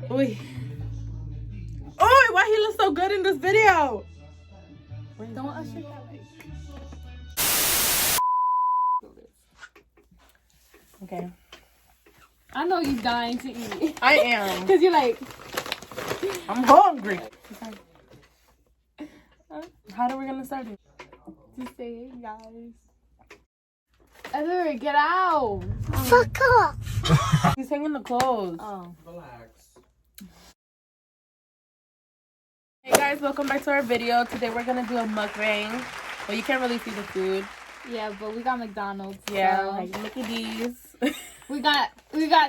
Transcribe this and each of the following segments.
Uy. Oh, why he looks so good in this video? Wait, don't usher that way. Okay. I know you're dying to eat. I am. Because you're like... I'm hungry. How are we going to start it? Just say it, guys. Edward, get out. Fuck off. He's hanging the clothes. Oh. Relax. Hey guys, welcome back to our video. Today we're going to do a mukbang. Well, you can't really see the food. Yeah, but we got McDonald's. Yeah, so. like Mickey D's. We got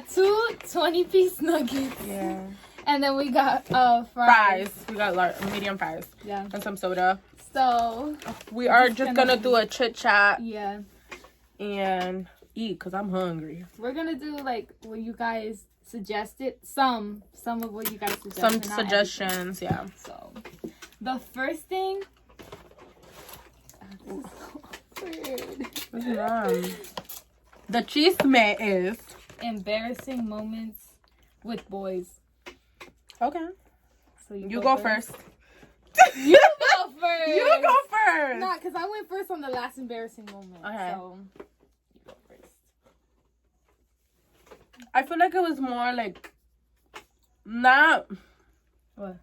two 20-piece nuggets. Yeah. And then we got Fries. We got medium fries. Yeah. And some soda. So We are just gonna do a chit chat yeah. and eat because I'm hungry. We're gonna do like what you guys suggested. Some of what you guys suggested. Some not suggestions, yeah. So the first thing. This is so weird. The chisme is Embarrassing moments with boys. okay. So You go first. You go first. You go first. Nah, because I went first on the last embarrassing moment. Okay. So you go first. I feel like it was more like not What?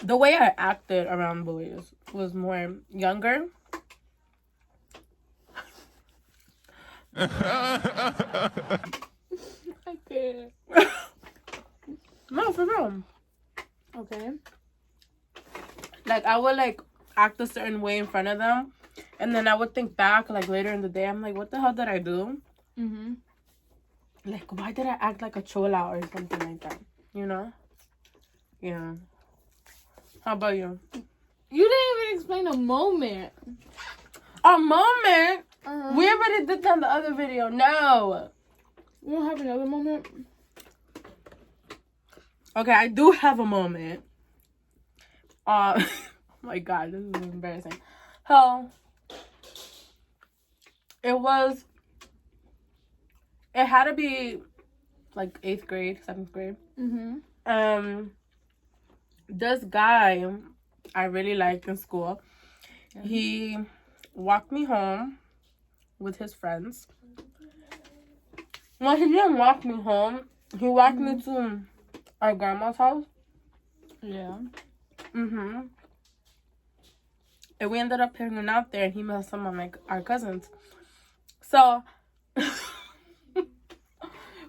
the way I acted around boys was more younger. I can't. No, for real. Okay. Like I would like act a certain way in front of them, and then I would think back like later in the day. I'm like, what the hell did I do? Mm-hmm. Like, why did I act like a chola or something like that? You know? Yeah. How about you? You didn't even explain a moment. A moment? Uh-huh. We already did that in the other video. No. You don't have another moment? Okay, I do have a moment. Oh my god, this is embarrassing. So, it had to be like 8th grade, 7th grade. Mm-hmm. This guy I really liked in school, he walked me home with his friends. Well, he didn't walk me home. He walked me to our grandma's house. Yeah. Mm-hmm. And we ended up hanging out there, and he met some of our cousins. So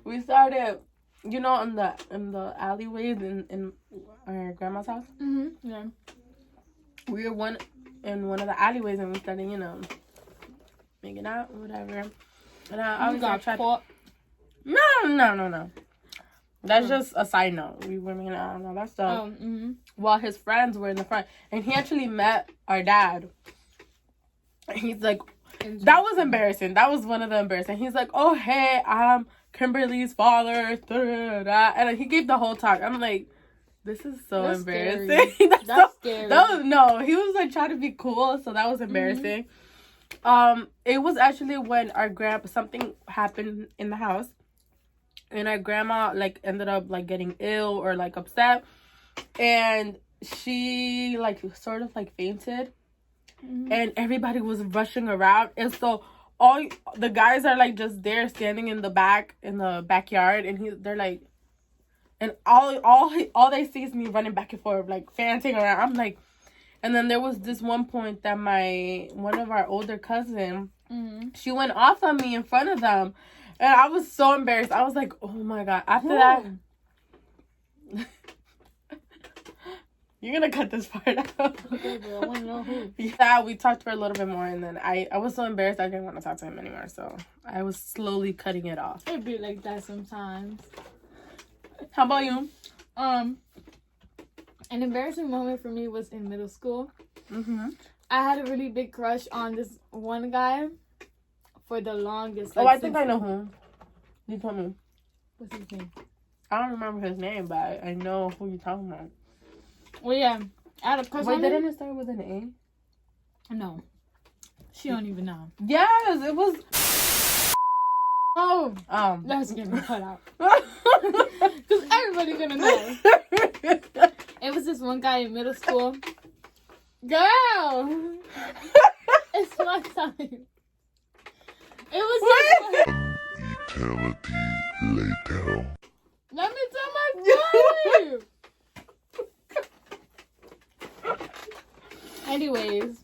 we started, you know, in the alleyways in our grandma's house. Mm-hmm. Yeah. We were in one of the alleyways, and we started, you know, making out or whatever. And I was got caught. No. That's just a side note. We were making out and all that stuff. While his friends were in the front, and he actually met our dad. And he's like, that was embarrassing. That was one of the embarrassing. He's like, oh hey, I'm Kimberly's father. And he gave the whole talk. I'm like, this is so That's embarrassing. Scary. That's scary. No, he was like trying to be cool, so that was embarrassing. It was actually when something happened in the house, and our grandma like ended up like getting ill or like upset, and she like sort of like fainted, and everybody was rushing around, and so all the guys are like just there standing in the backyard, and they're like, and all they see is me running back and forth like fainting around. I'm like, and then there was this one point that one of our older cousins, she went off on me in front of them. And I was so embarrassed. I was like, oh my god. After that, you're going to cut this part out. Okay, but I want to know who. Yeah, we talked for a little bit more. And then I was so embarrassed I didn't want to talk to him anymore. So I was slowly cutting it off. It'd be like that sometimes. How about you? An embarrassing moment for me was in middle school. Mm-hmm. I had a really big crush on this one guy for the longest. Like, I think I know who. You told me. What's his name? I don't remember his name, but I know who you're talking about. Well, yeah. I had a crush on him. Didn't it start with an A? No. She don't even know. Yes, it was. Oh. Oh. That's getting cut out. Because everybody's gonna know. It was this one guy in middle school. Girl! It's my time. It was just... Eternity later. Let me tell my story! Anyways.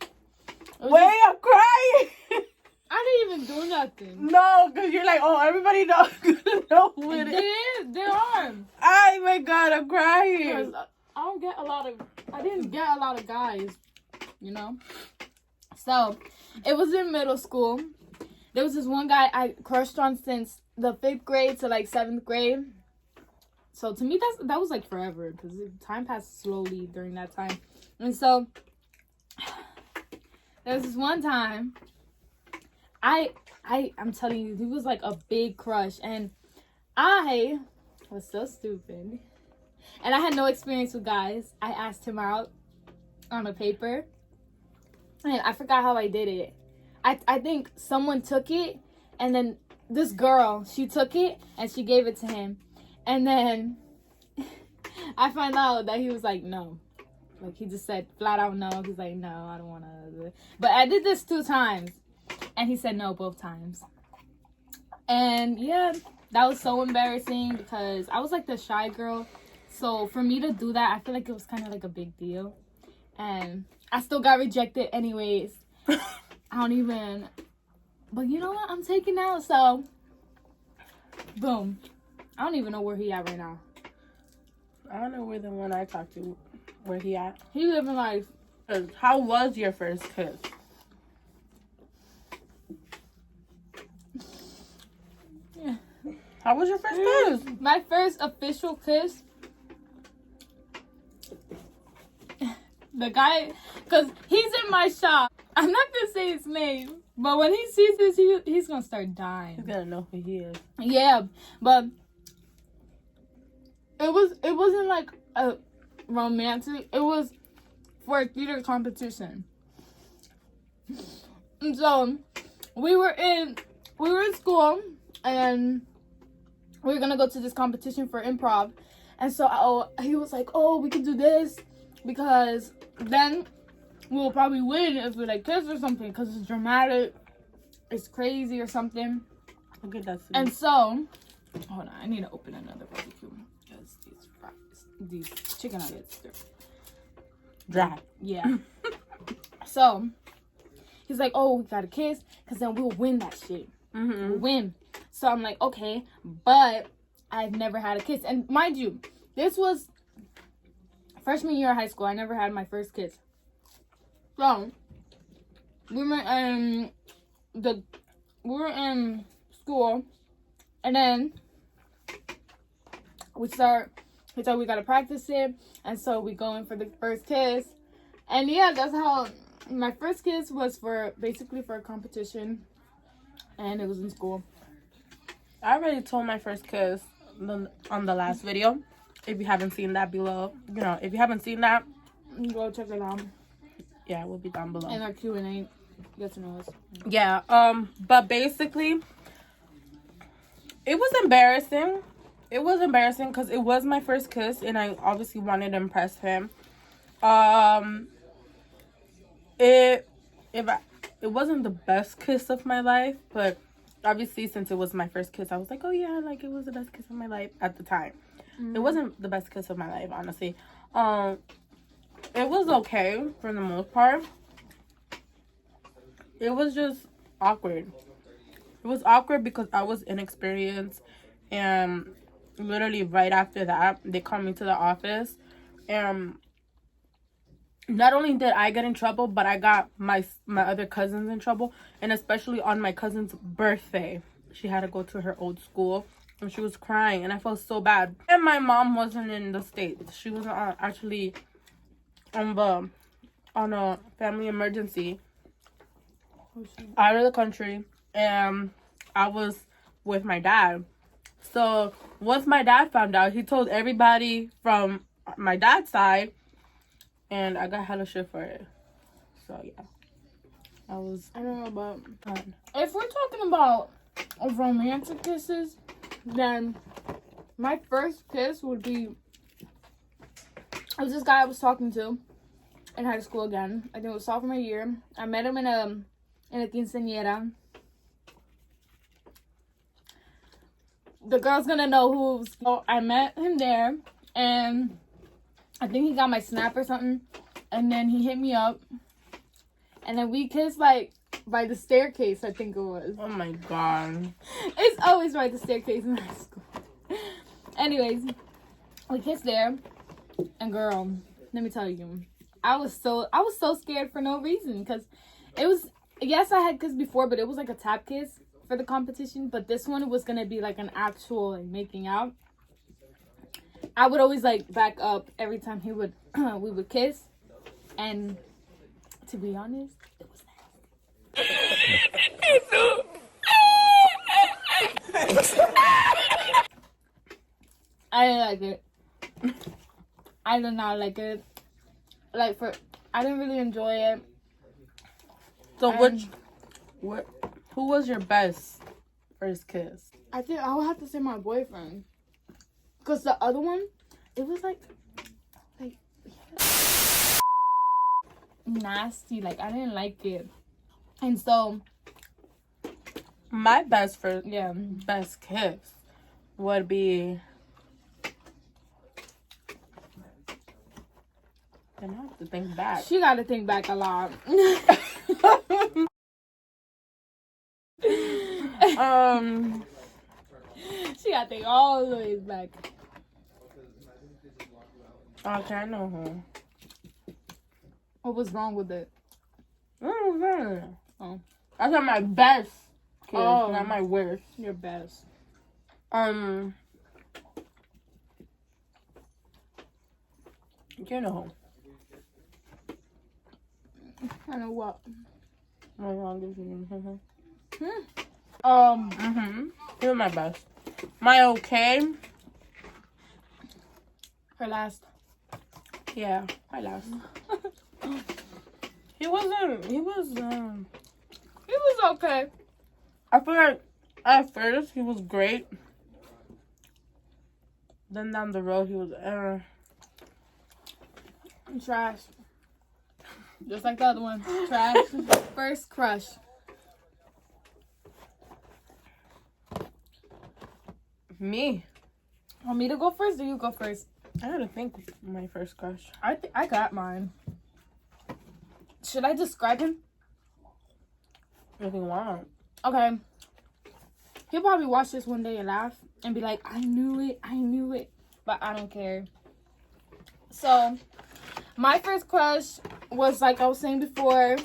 Wait, I'm crying. I didn't even do nothing. No, because you're like, oh, everybody knows who it is. They are. Oh my God, I'm crying. I didn't get a lot of guys, you know? So, it was in middle school. There was this one guy I crushed on since the 5th grade to like 7th grade. So, to me, that was like forever because time passed slowly during that time. And so, there was this one time, I'm telling you, he was like a big crush. And I was so stupid. And I had no experience with guys. I asked him out on a paper. And I forgot how I did it. I think someone took it. And then this girl, she took it and she gave it to him. And then I found out that he was like, no. Like, he just said flat out no. He's like, no, I don't want to. But I did this 2 times. And he said no both times. And yeah, that was so embarrassing because I was like the shy girl. So for me to do that, I feel like it was kind of like a big deal. And I still got rejected anyways. I don't even. But you know what? I'm taking out. So, boom. I don't even know where he at right now. I don't know where the one I talked to, where he at. He living life. How was your first kiss? Yeah. How was your first kiss? My first official kiss. The guy, because he's in my shop. I'm not going to say his name. But when he sees this, he's going to start dying. He's gonna know who he is. Yeah, but it wasn't like a romantic. It was for a theater competition. And so we were in school and we were gonna go to this competition for improv. And so he was like, "Oh, we can do this because then we'll probably win if we like kiss or something because it's dramatic, it's crazy or something." Okay, that's. And so, hold on, I need to open another barbecue because these chicken nuggets, they're dry. yeah. So he's like, "Oh, we gotta kiss because then we'll win that shit. Mm-hmm. We'll win." So I'm like, "Okay," but I've never had a kiss, and mind you, this was freshman year of high school. I never had my first kiss. So we were in school, and then we thought we gotta practice it, and so we go in for the first kiss, and yeah, that's how my first kiss was basically for a competition, and it was in school. I already told my first kiss on the last video. If you haven't seen that below, if you haven't seen that, Go check it out. Yeah, it will be down below. And our Q&A. Get to know us. Yeah, but basically, it was embarrassing. It was embarrassing because it was my first kiss, and I obviously wanted to impress him. It wasn't the best kiss of my life, but obviously since it was my first kiss, I was like, oh yeah, like it was the best kiss of my life at the time. It wasn't the best kiss of my life, honestly. It was okay for the most part. It was just awkward. It was awkward because I was inexperienced, and literally right after that, they called me to the office, and not only did I get in trouble, but I got my other cousins in trouble, and especially on my cousin's birthday. She had to go to her old school, and she was crying, and I felt so bad. And my mom wasn't in the States. She was actually on a family emergency out of the country, and I was with my dad. So once my dad found out, he told everybody from my dad's side, and I got hella shit for it. So yeah, I don't know about fun. If we're talking about romantic kisses, then My first kiss would be, it was this guy I was talking to in high school again. I think it was sophomore year. I met him in a quinceañera. The girl's gonna know who's. So I met him there, and I think he got my snap or something, and then he hit me up, and then we kissed like by the staircase. I think it was. Oh my god. It's always by the staircase in high school. Anyways, we kissed there, and girl, let me tell you, I was so scared for no reason, because it was, yes, I had kissed before, but it was like a tap kiss for the competition. But this one was gonna be like an actual like making out. I would always like back up every time we would kiss, and to be honest, it was nasty. I didn't like it. I did not like it. I didn't really enjoy it. So who was your best first kiss? I think I would have to say my boyfriend. Because the other one, it was like nasty. Like, I didn't like it. And so, My best kiss would be. I have to think back. She got to think back a lot. She got to think all the way back. Okay, I know who. What was wrong with it? Oh. I said my best kiss, not my worst. Your best. You know. I know what. My longest. He was my best. My okay. Her last. Yeah, my last. He was okay. I feel like at first he was great. Then down the road he was Trash. Just like the other one. Trash. First crush. Me. Want me to go first or you go first? I gotta think of my first crush. I got mine. Should I describe him? If you want. Okay. He'll probably watch this one day and laugh and be like, I knew it. But I don't care. So, my first crush was, like I was saying before,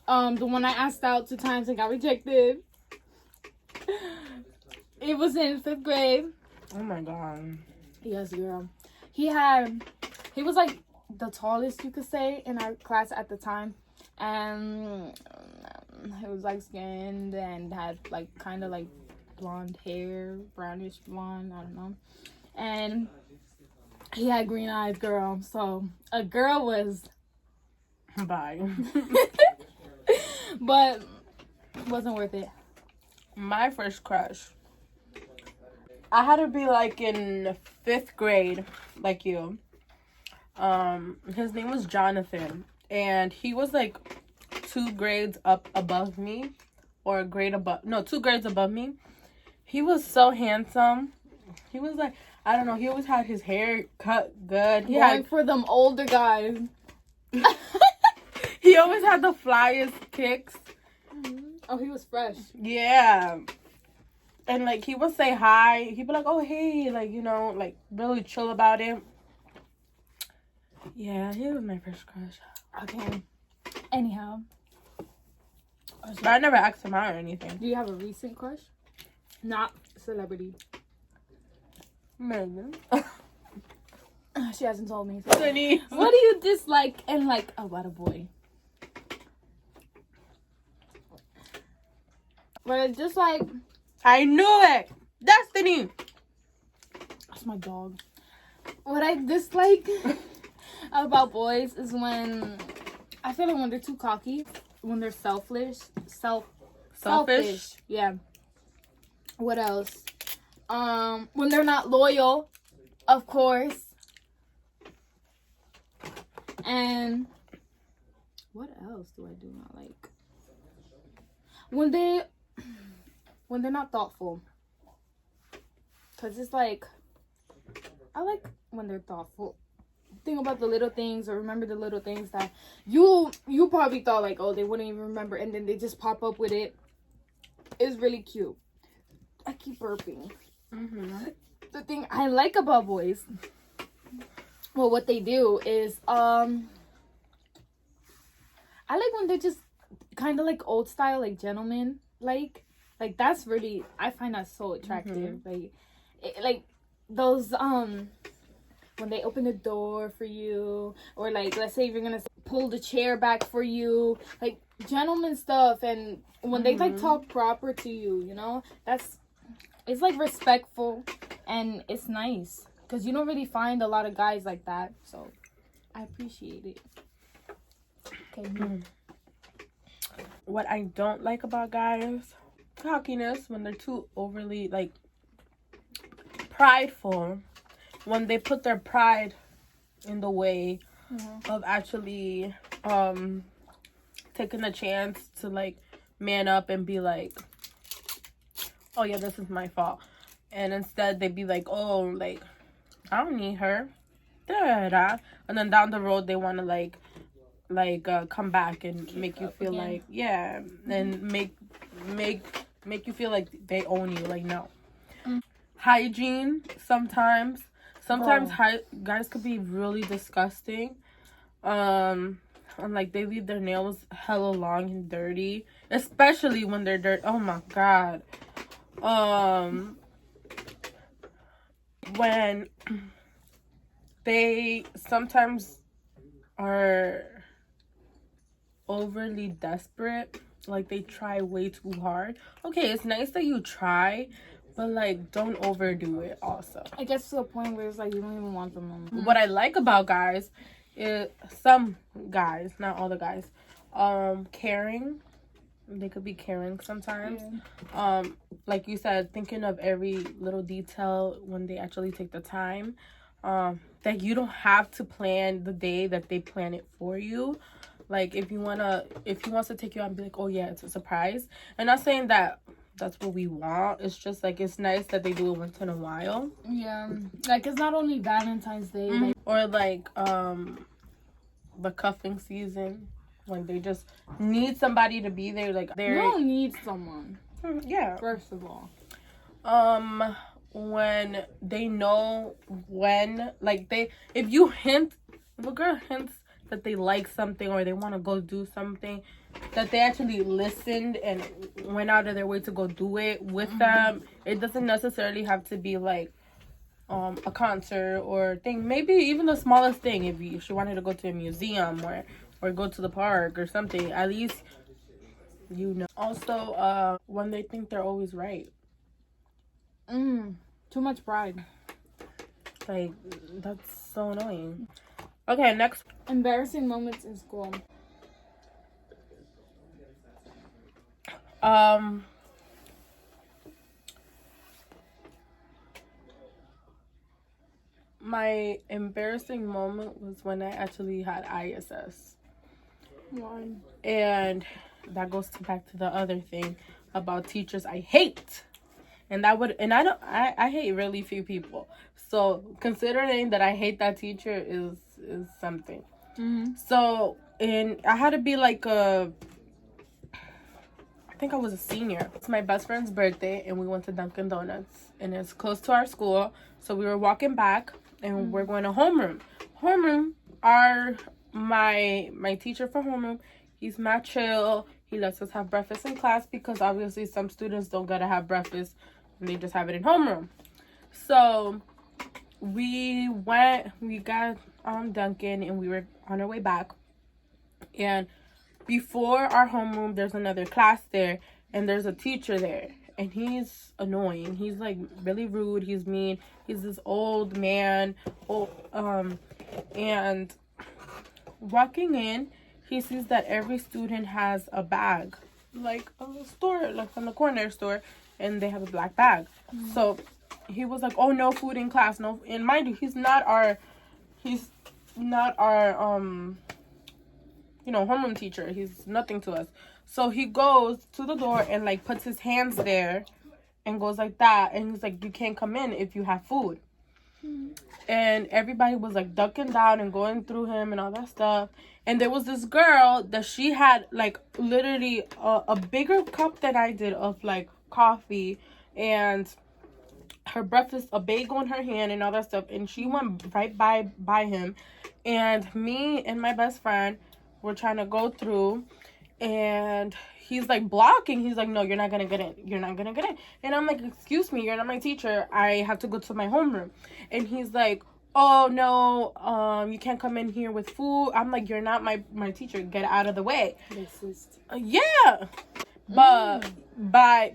the one I asked out 2 times and got rejected. It was in 5th grade. Oh my god. Yes, girl. He was like the tallest, you could say, in our class at the time. And he was like skinned and had like kind of like blonde hair, brownish blonde, I don't know. And he had green eyes, girl. So a girl was Bye. but wasn't worth it. My first crush. I had to be like in 5th grade, like you. His name was Jonathan, and he was like 2 grades up above me, or a grade above. No, 2 grades above me. He was so handsome. He was like, I don't know. He always had his hair cut good. He had for them older guys. He always had the flyest kicks. Oh, he was fresh. Yeah. And, like, he would say hi. He'd be like, oh, hey. Like, you know, like, really chill about it. Yeah, he was my first crush. Okay. Anyhow. But I never asked him out or anything. Do you have a recent crush? Not celebrity. Maybe. She hasn't told me. Denise. What do you dislike and like about a boy? What I dislike... I knew it. Destiny. That's my dog. What I dislike about boys is when I feel like when they're too cocky, when they're selfish. Selfish? Yeah. What else? When they're not loyal, of course. And what else do I do not like? When they're not thoughtful. Cause it's like, I like when they're thoughtful. Think about the little things, or remember the little things that you probably thought like, oh, they wouldn't even remember, and then they just pop up with it. It's really cute. I keep burping. The thing I like about boys, well, what they do is, I like when they're just kind of like old style, like gentlemen, like that's really, I find that so attractive. Like those when they open the door for you, or like, let's say if you're gonna pull the chair back for you, like gentleman stuff. And when they like talk proper to you, you know, it's like respectful, and it's nice because you don't really find a lot of guys like that, so I appreciate it. Okay. What I don't like about guys, cockiness, when they're too overly like prideful, when they put their pride in the way of actually taking a chance to like man up and be like, oh yeah, this is my fault, and instead they be like, oh, like, I don't need her, da-da-da. And then down the road they want to like come back and make you feel like, yeah, and make you feel like they own you. Like, no. Hygiene, sometimes guys could be really disgusting. And like they leave their nails hella long and dirty, especially when they're dirty. Oh my god. When they sometimes are overly desperate, like they try way too hard. Okay, it's nice that you try, but like don't overdo it also. It gets to a point where it's like you don't even want them. What I like about guys is, some guys, not all the guys, caring. They could be caring sometimes. Yeah. Like you said, thinking of every little detail when they actually take the time. That you don't have to plan the day, that they plan it for you. Like if he wants to take you out and be like, oh yeah, it's a surprise. I'm not saying that that's what we want. It's just like, it's nice that they do it once in a while. Yeah, like it's not only Valentine's Day, like, or like the cuffing season, when they just need somebody to be there. Like, they don't need someone. Yeah. First of all, when they know when, like, if you hint, if a girl hints that they like something or they want to go do something, that they actually listened and went out of their way to go do it with them. It doesn't necessarily have to be like a concert or thing. Maybe even the smallest thing. If she wanted to go to a museum or go to the park or something, at least you know. Also, when they think they're always right. Too much pride. Like, that's so annoying. Okay, next. Embarrassing moments in school. My embarrassing moment was when I actually had ISS. Why? And that goes back to the other thing about teachers I hate. I hate really few people. So considering that I hate that teacher is something. So, and I had to be like I think I was a senior. It's my best friend's birthday, and we went to Dunkin' Donuts, and it's close to our school. So we were walking back, and we're going to homeroom. Homeroom, my teacher for homeroom, he's mad chill. He lets us have breakfast in class because obviously some students don't gotta have breakfast and they just have it in homeroom. So we got Dunkin', and we were on our way back. And before our homeroom, there's another class there, and there's a teacher there. And he's annoying. He's like really rude. He's mean. He's this old man. And walking in, he sees that every student has a bag, like a store, like from the corner store, and they have a black bag. So he was like, oh, no food in class, no. And mind you, he's not our homeroom teacher. He's nothing to us. So he goes to the door and like puts his hands there and goes like that, and he's like, you can't come in if you have food. And everybody was like ducking down and going through him and all that stuff. And there was this girl that she had like literally a bigger cup than I did of like coffee, and her breakfast, a bagel in her hand and all that stuff. And she went right by him, and me and my best friend were trying to go through, and he's like blocking. He's like, no, you're not gonna get in. You're not gonna get in. And I'm like, excuse me, you're not my teacher. I have to go to my homeroom. And he's like, oh no, you can't come in here with food. I'm like, you're not my teacher. Get out of the way. Yeah. But by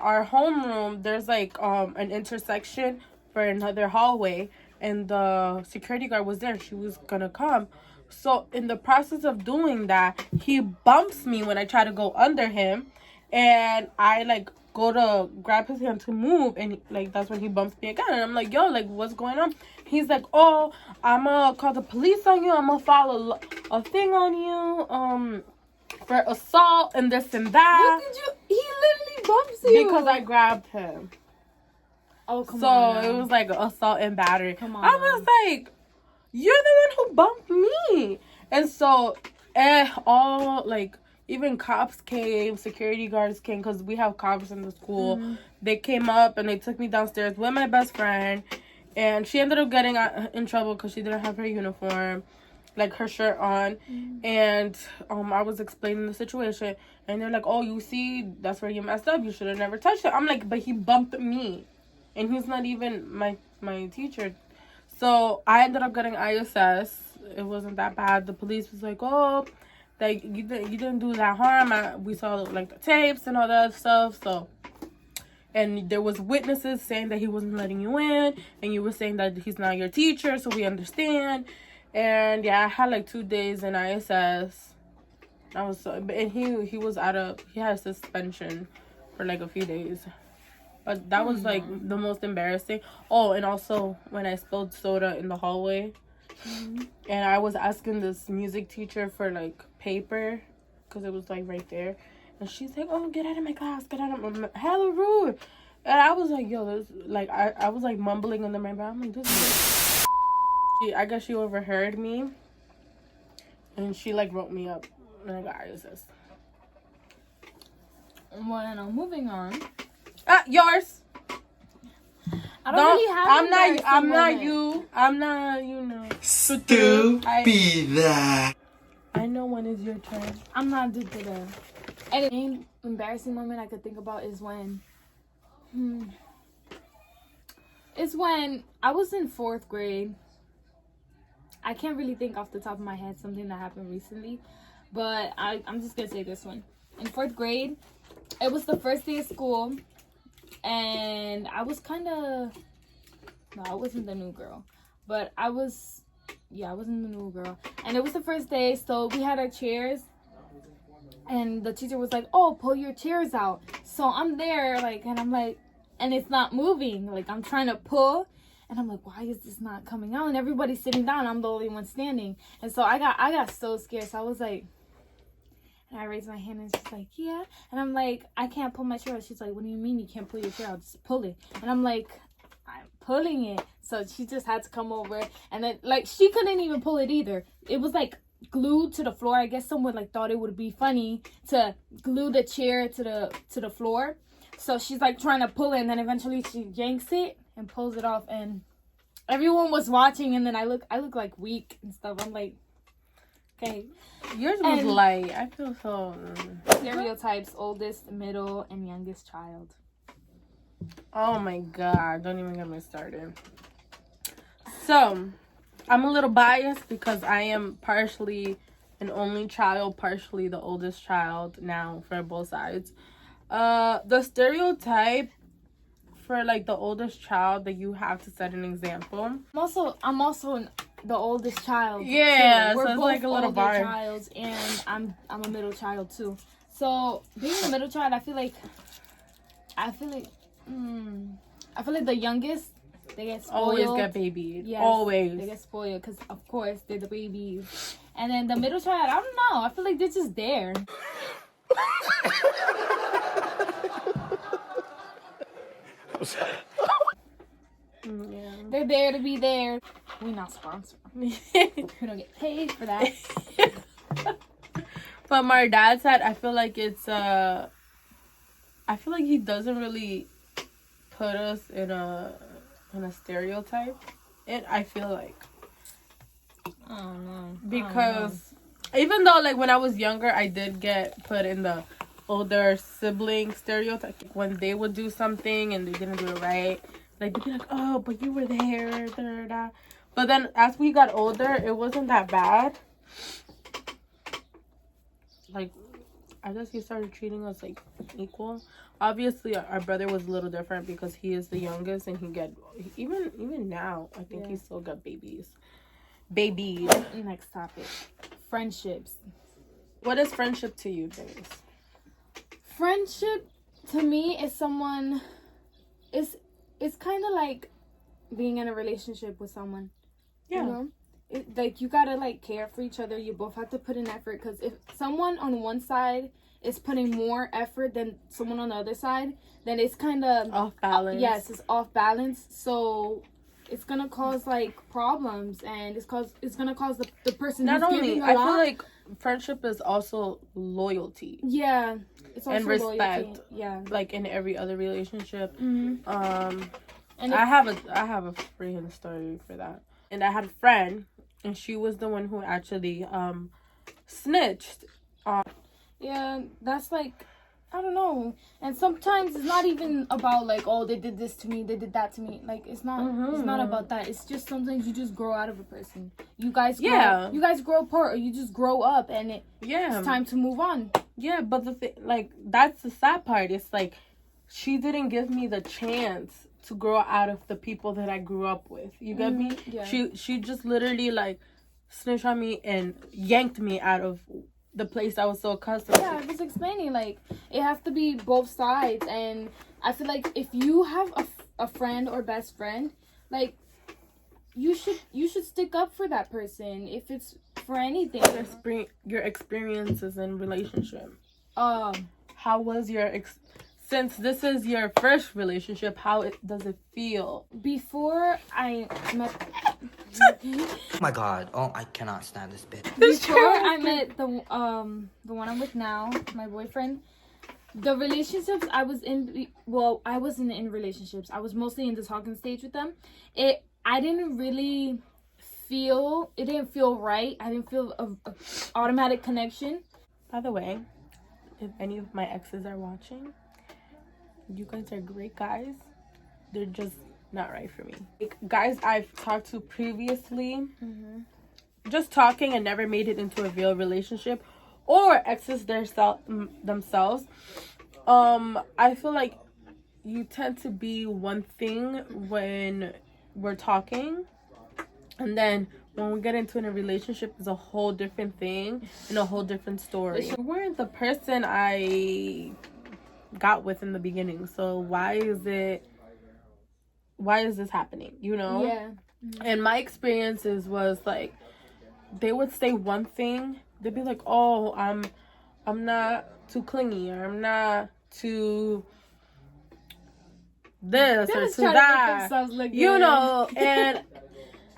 our homeroom, there's like an intersection for another hallway, and the security guard was there. She was gonna come. So in the process of doing that, he bumps me when I try to go under him, and I like go to grab his hand to move, and like that's when he bumps me again. And I'm like, yo, like what's going on? He's like, oh, I'm gonna call the police on you. I'm gonna file a thing on you for assault and this and that. What did you? He literally bumps you because I grabbed him. Oh, come on. So it was like assault and battery. Come on. I was like, you're the one who bumped me. And so, all, like, even cops came, security guards came, because we have cops in the school. Mm-hmm. They came up and they took me downstairs with my best friend. And she ended up getting in trouble because she didn't have her uniform, like her shirt on. Mm-hmm. And I was explaining the situation. And they're like, oh, you see, that's where you messed up. You should have never touched it. I'm like, but he bumped me. And he's not even my teacher. So I ended up getting ISS. It wasn't that bad. The police was like, oh, that you didn't do that harm. We saw like the tapes and all that stuff. So, and there was witnesses saying that he wasn't letting you in, and you were saying that he's not your teacher, so we understand. And yeah, I had like 2 days in ISS. And he was he had a suspension for like a few days. But that was, like, the most embarrassing. Oh, and also, when I spilled soda in the hallway. Mm-hmm. And I was asking this music teacher for, like, paper. Because it was, like, right there. And she's like, oh, get out of my class. Get out of my... Hella rude. And I was like, yo, this... Like, I was, like, mumbling under my breath. I'm like, this is... I guess she overheard me. And she, like, wrote me up. And I got ISS. Well, moving on. Yours. I don't really have I'm not you know. Stupid. I know when is your turn. I'm not due to that. And the main embarrassing moment I could think about is when it's when I was in 4th grade. I can't really think off the top of my head something that happened recently, but I'm just gonna say this one. In 4th grade, it was the first day of school. And I was no, I wasn't the new girl. But I wasn't the new girl. And it was the first day, so we had our chairs. And the teacher was like, oh, pull your chairs out. So I'm there, like, and I'm like, and it's not moving. Like, I'm trying to pull. And I'm like, why is this not coming out? And everybody's sitting down. I'm the only one standing. And so I got so scared. So I was like, and I raised my hand and she's like, yeah. And I'm like, I can't pull my chair out. She's like, what do you mean you can't pull your chair out? Just pull it. And I'm like, I'm pulling it. So she just had to come over. And then, like, she couldn't even pull it either. It was, like, glued to the floor. I guess someone, like, thought it would be funny to glue the chair to the floor. So she's, like, trying to pull it. And then eventually she yanks it and pulls it off. And everyone was watching. And then I look like, weak and stuff. I'm like, okay. Yours was light. I feel so... Stereotypes, oldest, middle, and youngest child. Oh my god. Don't even get me started. So, I'm a little biased because I am partially an only child, partially the oldest child now for both sides. The stereotype for, like, the oldest child that you have to set an example. I'm also the oldest child. Yeah, too. We're so it's both like a little bar. Child, and I'm a middle child too. So being a middle child, I feel like I feel like the youngest, they get spoiled. Always get babied. Yes, Always. they get spoiled because, of course, they're the babies. And then the middle child, I don't know. I feel like they're just there. Yeah. They're there to be there. We not sponsored. We don't get paid for that. But my dad said, I feel like it's I feel like he doesn't really put us in a stereotype. And I feel like, Oh no. because even though like when I was younger, I did get put in the older sibling stereotype. When they would do something and they didn't do it right, like they'd be like, oh, but you were there, da, da, da. But then as we got older, it wasn't that bad. Like, I guess he started treating us like equal. Obviously, our brother was a little different because he is the youngest, and he get even now. I think he still got babies. Baby. Next topic. Friendships. What is friendship to you, Grace? Friendship to me is someone. It's kind of like being in a relationship with someone. Yeah. You know? Like, you gotta like care for each other. You both have to put in effort, because if someone on one side is putting more effort than someone on the other side, then it's kind of Off balance. Yes, it's off balance. So it's gonna cause like problems, and it's gonna cause the person Not who's only, giving a I lot. feel like friendship is also loyalty. Yeah, it's also And respect. loyalty. Yeah. Like in every other relationship. Mm-hmm. And I have a freaking story for that. And I had a friend, and she was the one who actually snitched. Yeah, that's like, I don't know. And sometimes it's not even about like, oh, they did this to me, they did that to me. Like, it's not about that. It's just sometimes you just grow out of a person. You guys grow apart, or you just grow up, and it's time to move on. Yeah, but the thing, like, that's the sad part. It's like, she didn't give me the chance to grow out of the people that I grew up with. You get me? Yeah. She just literally like snitched on me and yanked me out of the place I was so accustomed Yeah, I was explaining, like, it has to be both sides. And I feel like if you have a friend or best friend, like, you should stick up for that person if it's for anything. Your experiences in relationship. How was your since this is your first relationship, how does it feel? Before I met Oh my god. Oh, I cannot stand this bitch. Before I met the one I'm with now, my boyfriend, the relationships I was in, well, I wasn't in relationships. I was mostly in the talking stage with them. I didn't really feel, it didn't feel right. I didn't feel a automatic connection. By the way, if any of my exes are watching, you guys are great guys. They're just not right for me. Like, guys I've talked to previously, just talking and never made it into a real relationship, or exes themselves. I feel like you tend to be one thing when we're talking, and then when we get into a relationship, it's a whole different thing and a whole different story. You weren't the person I got with in the beginning, so why is this happening, you know? Yeah. And my experiences was like, they would say one thing, they'd be like, oh, I'm not too clingy, or I'm not too this or to that, you know. And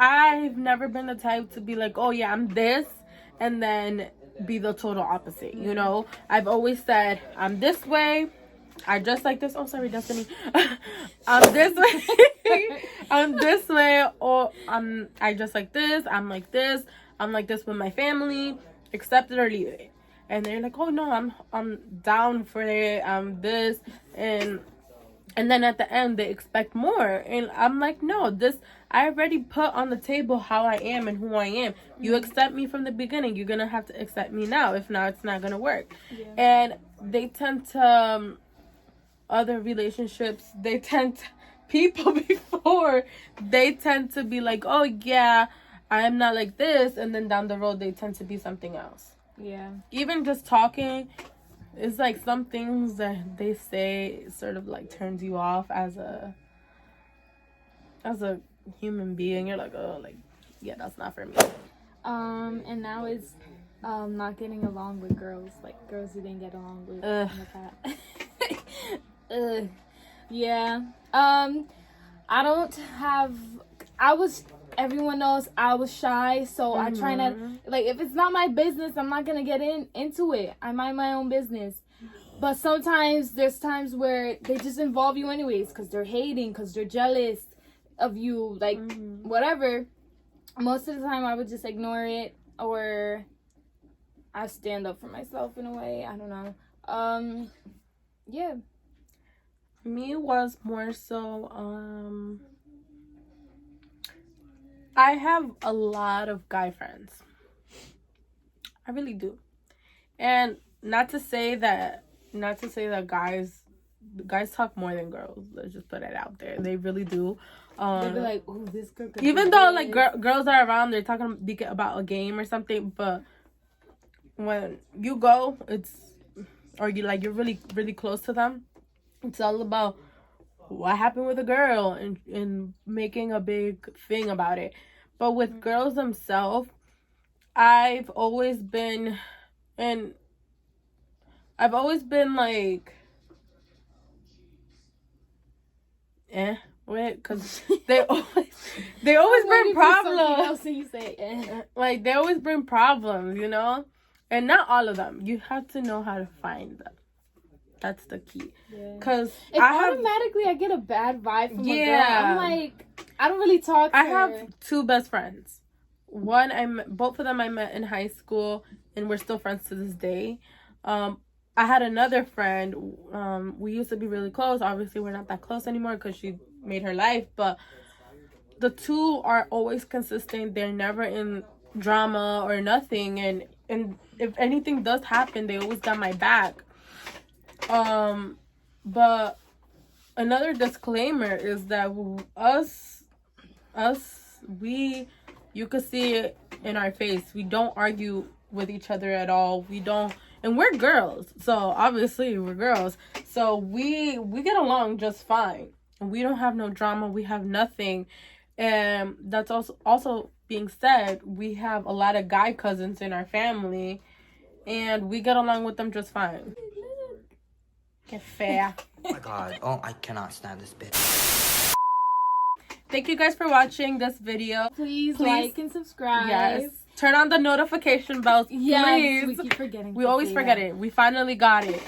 I've never been the type to be like, oh yeah, I'm this, and then be the total opposite, you know. I've always said, I'm this way, I dress like this. Oh, sorry, Destiny. I'm this way. I'm this way. Or I dress like this. I'm like this. I'm like this with my family. Accept it or leave it. And they're like, oh no, I'm down for it. I'm this. And then at the end they expect more. And I'm like, no, I already put on the table how I am and who I am. You accept me from the beginning. You're gonna have to accept me now. If not, it's not gonna work. Yeah. And they tend to other relationships, people before, they tend to be like, oh yeah, I am not like this, and then down the road they tend to be something else. Yeah. Even just talking, it's like some things that they say sort of like turns you off as a as a human being, you're like, oh, like, yeah, that's not for me. And now it's not getting along with girls, like girls you didn't get along with in the past. Yeah. I don't have. Everyone knows I was shy, so I try not, like, if it's not my business, I'm not gonna get into it. I mind my own business. But sometimes there's times where they just involve you anyways, because they're hating, because they're jealous of you, like, whatever. Most of the time I would just ignore it, or I stand up for myself in a way. I don't know. Yeah. Me was more so, I have a lot of guy friends. I really do. And not to say that guys talk more than girls. Let's just put it out there. They really do. They'd be like, "Oh, this girl." Even though like girls are around, they're talking about a game or something. But when you go, you're really really close to them. It's all about what happened with a girl and making a big thing about it. But with girls themselves, I've always been like, because they always bring problems. Like, they always bring problems, you know? And not all of them. You have to know how to find them. That's the key. Because I get a bad vibe from a girl. I'm like, I don't really talk to her. have two best friends. Both of them I met in high school, and we're still friends to this day. I had another friend. We used to be really close. Obviously, we're not that close anymore because she made her life. But the two are always consistent. They're never in drama or nothing. And if anything does happen, they always got my back. But another disclaimer is that you could see it in our face. We don't argue with each other at all. We don't, and we're girls. So obviously we're girls. So we get along just fine. And we don't have no drama. We have nothing. And that's also being said, we have a lot of guy cousins in our family, and we get along with them just fine. Get fair. Oh my god. Oh, I cannot stand this bitch. Thank you guys for watching this video. Please like and subscribe. Yes. Turn on the notification bells. Yes, please. we keep forgetting. We always forget it. We finally got it.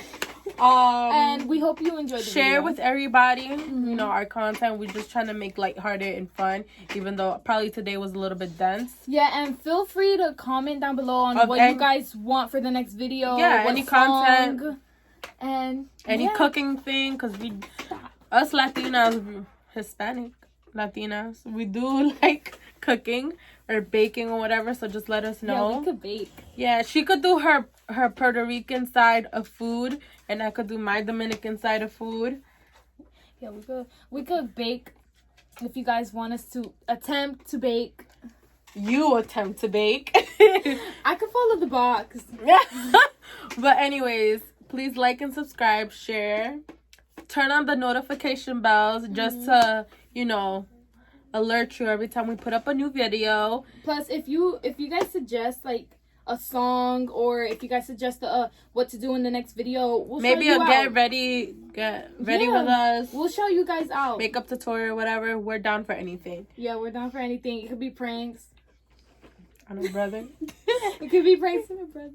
And we hope you enjoyed the video. Share with everybody, you know, our content. We're just trying to make lighthearted and fun, even though probably today was a little bit dense. Yeah, and feel free to comment down below on what you guys want for the next video. Yeah, any content. And any cooking thing, because us Latinas, Hispanic Latinas, we do like cooking or baking or whatever, so just let us know. Yeah, we could bake. Yeah, she could do her Puerto Rican side of food, and I could do my Dominican side of food. Yeah, we could bake if you guys want us to attempt to bake. You attempt to bake. I could follow the box. But anyways, please like and subscribe, share, turn on the notification bells just to, you know, alert you every time we put up a new video. Plus, if you guys suggest like a song, or if you guys suggest what to do in the next video, we'll maybe show you get ready with us. We'll show you guys out. Makeup tutorial, whatever. We're down for anything. Yeah, we're down for anything. It could be pranks on a brother. It could be pranks on a brother.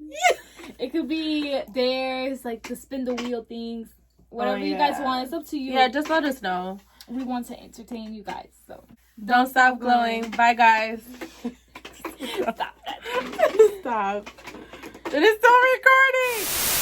It could be dares, like the spin the wheel things. Whatever you guys want, it's up to you. Yeah, just let us know. We want to entertain you guys, so don't stop glowing. Bye, guys. Stop that. Stop. It is still recording.